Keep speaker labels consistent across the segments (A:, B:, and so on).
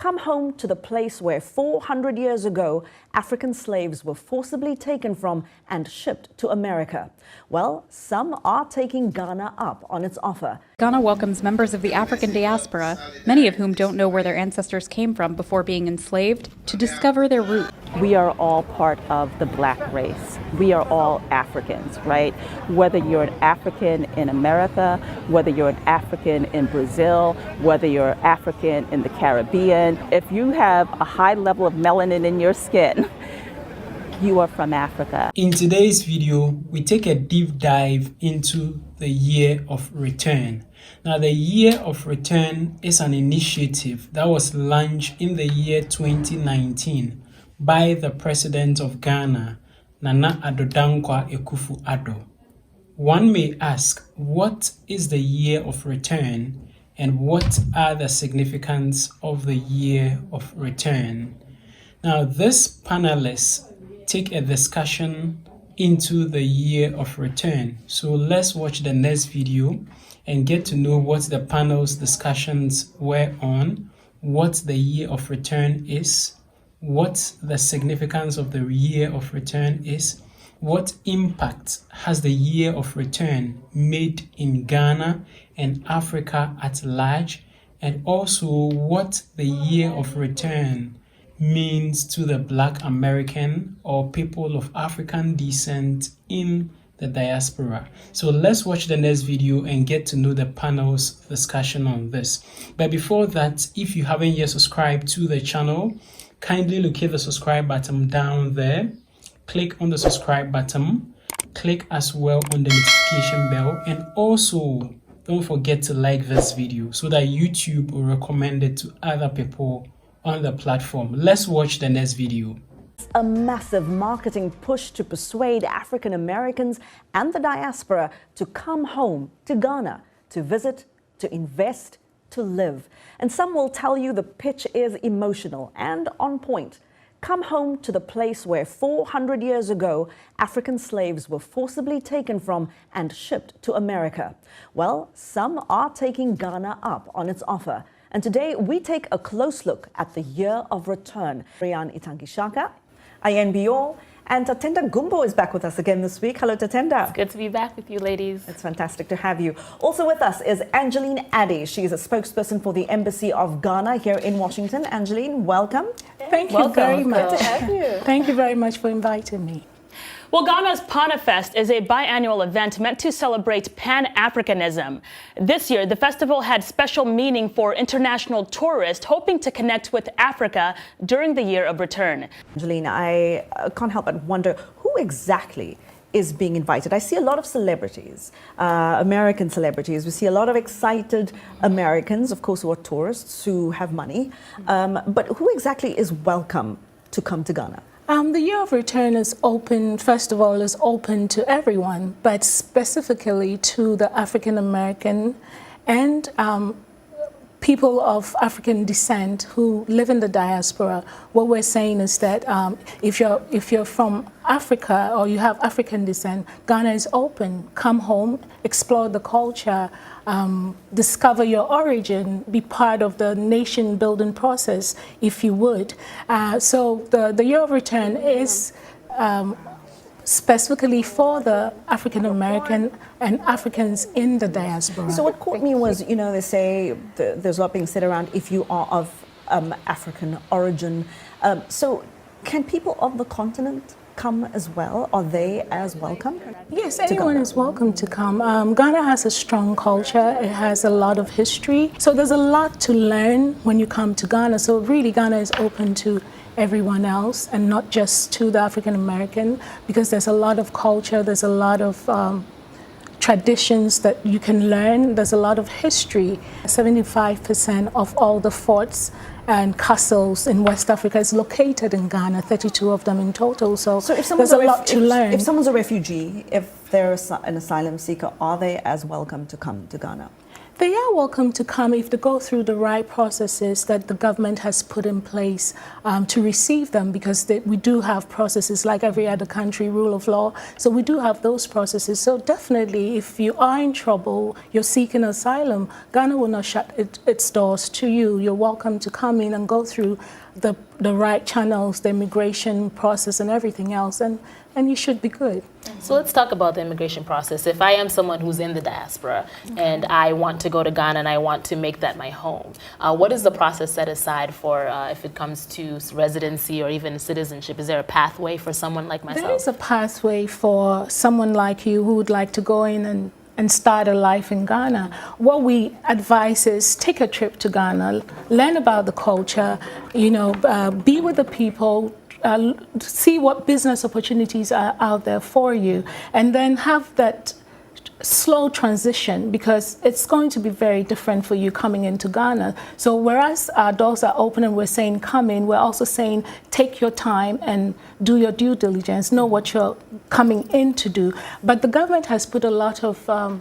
A: Come home to the place where 400 years ago, African slaves were forcibly taken from and shipped to America. Well, some are taking Ghana up on its offer.
B: Ghana welcomes members of the African diaspora, many of whom don't know where their ancestors came from before being enslaved, to discover their roots.
C: We are all part of the black race. We are all Africans, right? Whether you're an African in America, whether you're an African in Brazil, whether you're African in the Caribbean, if you have a high level of melanin in your skin, you are from Africa.
D: In today's video, we take a deep dive into the Year of Return. Now, the Year of Return is an initiative that was launched in the year 2019 by the President of Ghana, Nana Akuffo-Addo. One may ask, what is the Year of Return and what are the significance of the Year of Return? Now, this panelists take a discussion into the Year of Return. So let's watch the next video and get to know what the panel's discussions were on, what the Year of Return is, what the significance of the Year of Return is, what impact has the Year of Return made in Ghana and Africa at large, and also what the Year of Return means to the Black American or people of African descent in the diaspora. So let's watch the next video and get to know the panel's discussion on this. But before that, if you haven't yet subscribed to the channel, kindly locate the subscribe button down there. Click on the subscribe button. Click as well on the notification bell. And also, don't forget to like this video so that YouTube will recommend it to other people on the platform. Let's watch the next video.
A: A massive marketing push to persuade African Americans and the diaspora to come home to Ghana, to visit, to invest, to live. And some will tell you the pitch is emotional and on point. Come home to the place where 400 years ago, African slaves were forcibly taken from and shipped to America. Well, some are taking Ghana up on its offer. And today we take a close look at the Year of Return. Rian Itangishaka, Ayen Biol, and Tatenda Gumbo is back with us again this week. Hello, Tatenda.
E: It's good to be back with you, ladies.
A: It's fantastic to have you. Also with us is Angeline Addy. She is a spokesperson for the Embassy of Ghana here in Washington. Angeline, welcome.
F: Thank you very much.
A: Good to have you.
F: Thank you very much for inviting me.
E: Well, Ghana's Panafest is a biannual event meant to celebrate Pan-Africanism. This year, the festival had special meaning for international tourists hoping to connect with Africa during the Year of Return.
A: Angeline, I can't help but wonder who exactly is being invited. I see a lot of celebrities, American celebrities. We see a lot of excited Americans, of course, who are tourists, who have money. But who exactly is welcome to come to Ghana?
F: The Year of Return is open, first of all, is open to everyone, but specifically to the African American and people of African descent who live in the diaspora. What we're saying is that if you're from Africa or you have African descent, Ghana is open. Come home, explore the culture, discover your origin, be part of the nation building process, if you would. So the Year of Return is specifically for the African American and Africans in the diaspora.
A: So what caught me was, you know, they say there's a lot being said around if you are of African origin. So can people of the continent come as well? Are they as welcome?
F: Yes, anyone is welcome to come. Ghana has a strong culture. It has a lot of history. So there's a lot to learn when you come to Ghana. So really Ghana is open to everyone else and not just to the African American, because there's a lot of culture, there's a lot of traditions that you can learn. There's a lot of history. 75% of all the forts and castles in West Africa is located in Ghana, 32 of them in total. So
A: if
F: there's a lot to learn.
A: If someone's a refugee, if they're an asylum seeker, are they as welcome to come to Ghana?
F: They are welcome to come if they go through the right processes that the government has put in place to receive them, because we do have processes like every other country, rule of law. So we do have those processes. So definitely, if you are in trouble, you're seeking asylum, Ghana will not shut its doors to you. You're welcome to come in and go through the right channels, the immigration process and everything else, and you should be good.
G: So let's talk about the immigration process. If I am someone who's in the diaspora and I want to go to Ghana and I want to make that my home, what is the process set aside for if it comes to residency or even citizenship? Is there a pathway for someone like myself?
F: There is a pathway for someone like you who would like to go in and start a life in Ghana. What we advise is take a trip to Ghana, learn about the culture, be with the people, see what business opportunities are out there for you, and then have that slow transition, because it's going to be very different for you coming into Ghana. So whereas our doors are open and we're saying come in, we're also saying take your time and do your due diligence, know what you're coming in to do. But the government has put a lot of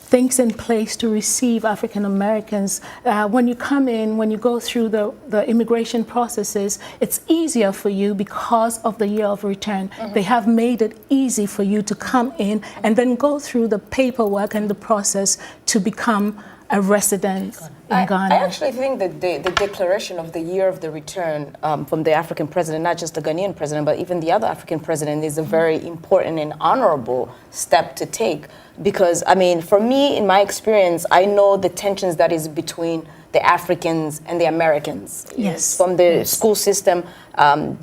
F: things in place to receive African Americans. When you come in, when you go through the immigration processes, it's easier for you because of the year of return. They have made it easy for you to come in and then go through the paperwork and the process to become a resident in Ghana.
H: I actually think that the declaration of the year of the return from the African president, not just the Ghanaian president, but even the other African president, is a very important and honorable step to take. Because, I mean, for me, in my experience, I know the tensions that is between the Africans and the Americans.
F: Yes.
H: From the school system,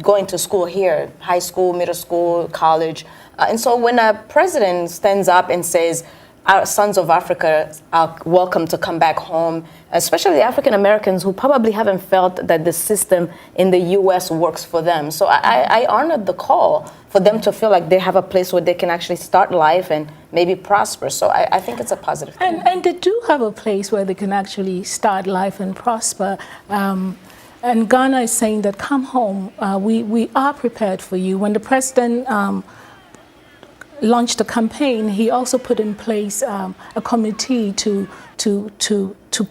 H: going to school here, high school, middle school, college. And so when a president stands up and says, our sons of Africa are welcome to come back home, especially the African Americans who probably haven't felt that the system in the U.S. works for them. So I honored the call for them to feel like they have a place where they can actually start life and maybe prosper. So I think it's a positive thing.
F: And they do have a place where they can actually start life and prosper. And Ghana is saying that come home, we are prepared for you. When the president launched a campaign, he also put in place a committee to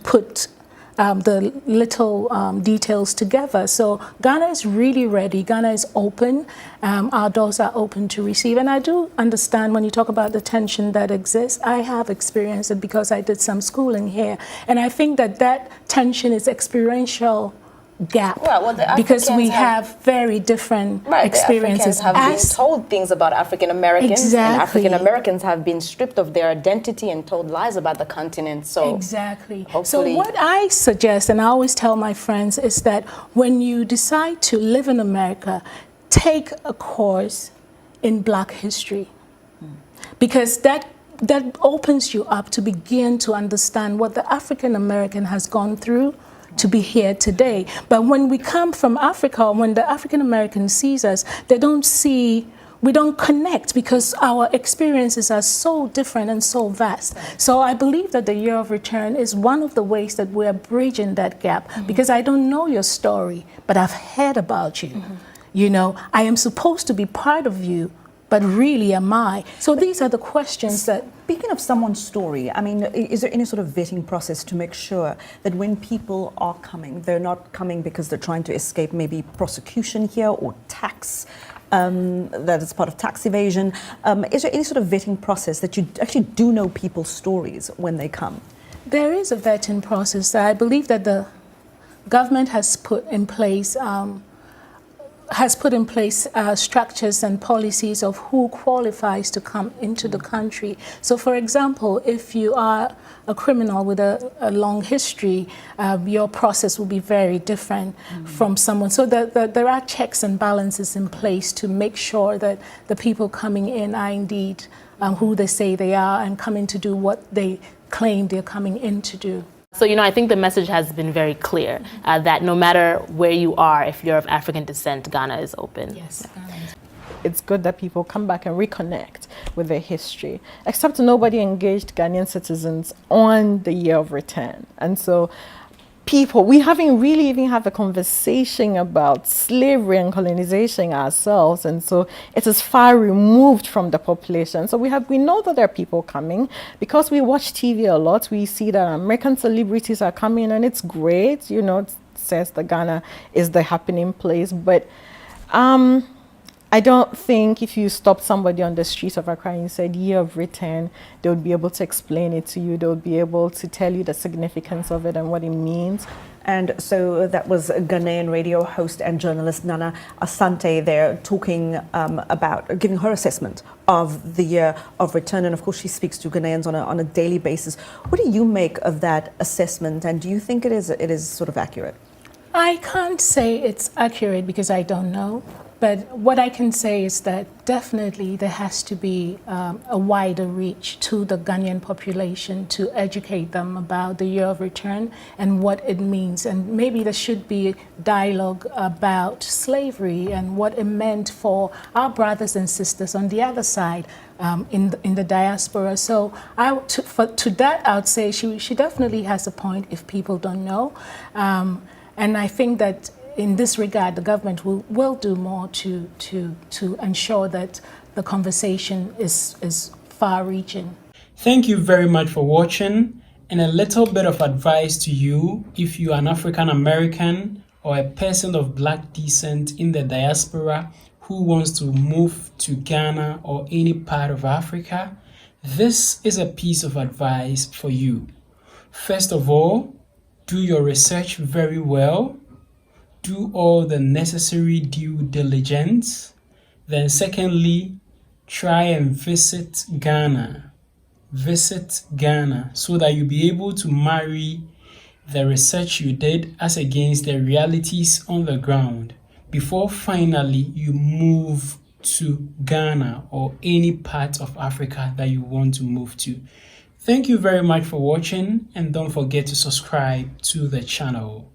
F: put the little details together. So Ghana is really ready. Ghana is open. Our doors are open to receive. And I do understand when you talk about the tension that exists. I have experienced it because I did some schooling here. And I think that tension is experiential gap, because we have very different experiences.
H: The Africans have been told things about African Americans, and African Americans have been stripped of their identity and told lies about the continent. So
F: So what I suggest, and I always tell my friends, is that when you decide to live in America, take a course in Black history, because that opens you up to begin to understand what the African American has gone through to be here today. But when we come from Africa, when the African American sees us, we don't connect, because our experiences are so different and so vast. So I believe that the year of return is one of the ways that we're bridging that gap, because I don't know your story, but I've heard about you. You know, I am supposed to be part of you, but really am I? So these are the questions that...
A: Speaking of someone's story, I mean, is there any sort of vetting process to make sure that when people are coming, they're not coming because they're trying to escape maybe prosecution here or tax, that is part of tax evasion? Is there any sort of vetting process that you actually do know people's stories when they come?
F: There is a vetting process. I believe that the government has put in place structures and policies of who qualifies to come into the country. So, for example, if you are a criminal with a long history, your process will be very different from someone. So there are checks and balances in place to make sure that the people coming in are indeed who they say they are and coming to do what they claim they're coming in to do.
G: So, I think the message has been very clear that no matter where you are, if you're of African descent, Ghana is open.
F: Yes.
I: It's good that people come back and reconnect with their history, except nobody engaged Ghanaian citizens on the year of return. And so people, we haven't really even had a conversation about slavery and colonization ourselves, and so it is far removed from the population. So we know that there are people coming because we watch TV a lot. We see that American celebrities are coming, and it's great. You know, it says that Ghana is the happening place, but I don't think if you stopped somebody on the streets of Accra and you said year of return, they would be able to explain it to you. They would be able to tell you the significance of it and what it means.
A: And so that was Ghanaian radio host and journalist Nana Asante there talking about giving her assessment of the year of return. And of course, she speaks to Ghanaians on a daily basis. What do you make of that assessment? And do you think it is sort of accurate?
F: I can't say it's accurate because I don't know. But what I can say is that definitely there has to be a wider reach to the Ghanaian population to educate them about the year of return and what it means. And maybe there should be dialogue about slavery and what it meant for our brothers and sisters on the other side in the diaspora. So to that, I would say she definitely has a point if people don't know. And I think that in this regard, the government will do more to ensure that the conversation is far-reaching.
D: Thank you very much for watching, and a little bit of advice to you if you are an African American or a person of black descent in the diaspora who wants to move to Ghana or any part of Africa. This is a piece of advice for you. First of all, do your research very well. Do all the necessary due diligence. Then secondly, try and visit Ghana. Visit Ghana so that you'll be able to marry the research you did as against the realities on the ground before finally you move to Ghana or any part of Africa that you want to move to. Thank you very much for watching, and don't forget to subscribe to the channel.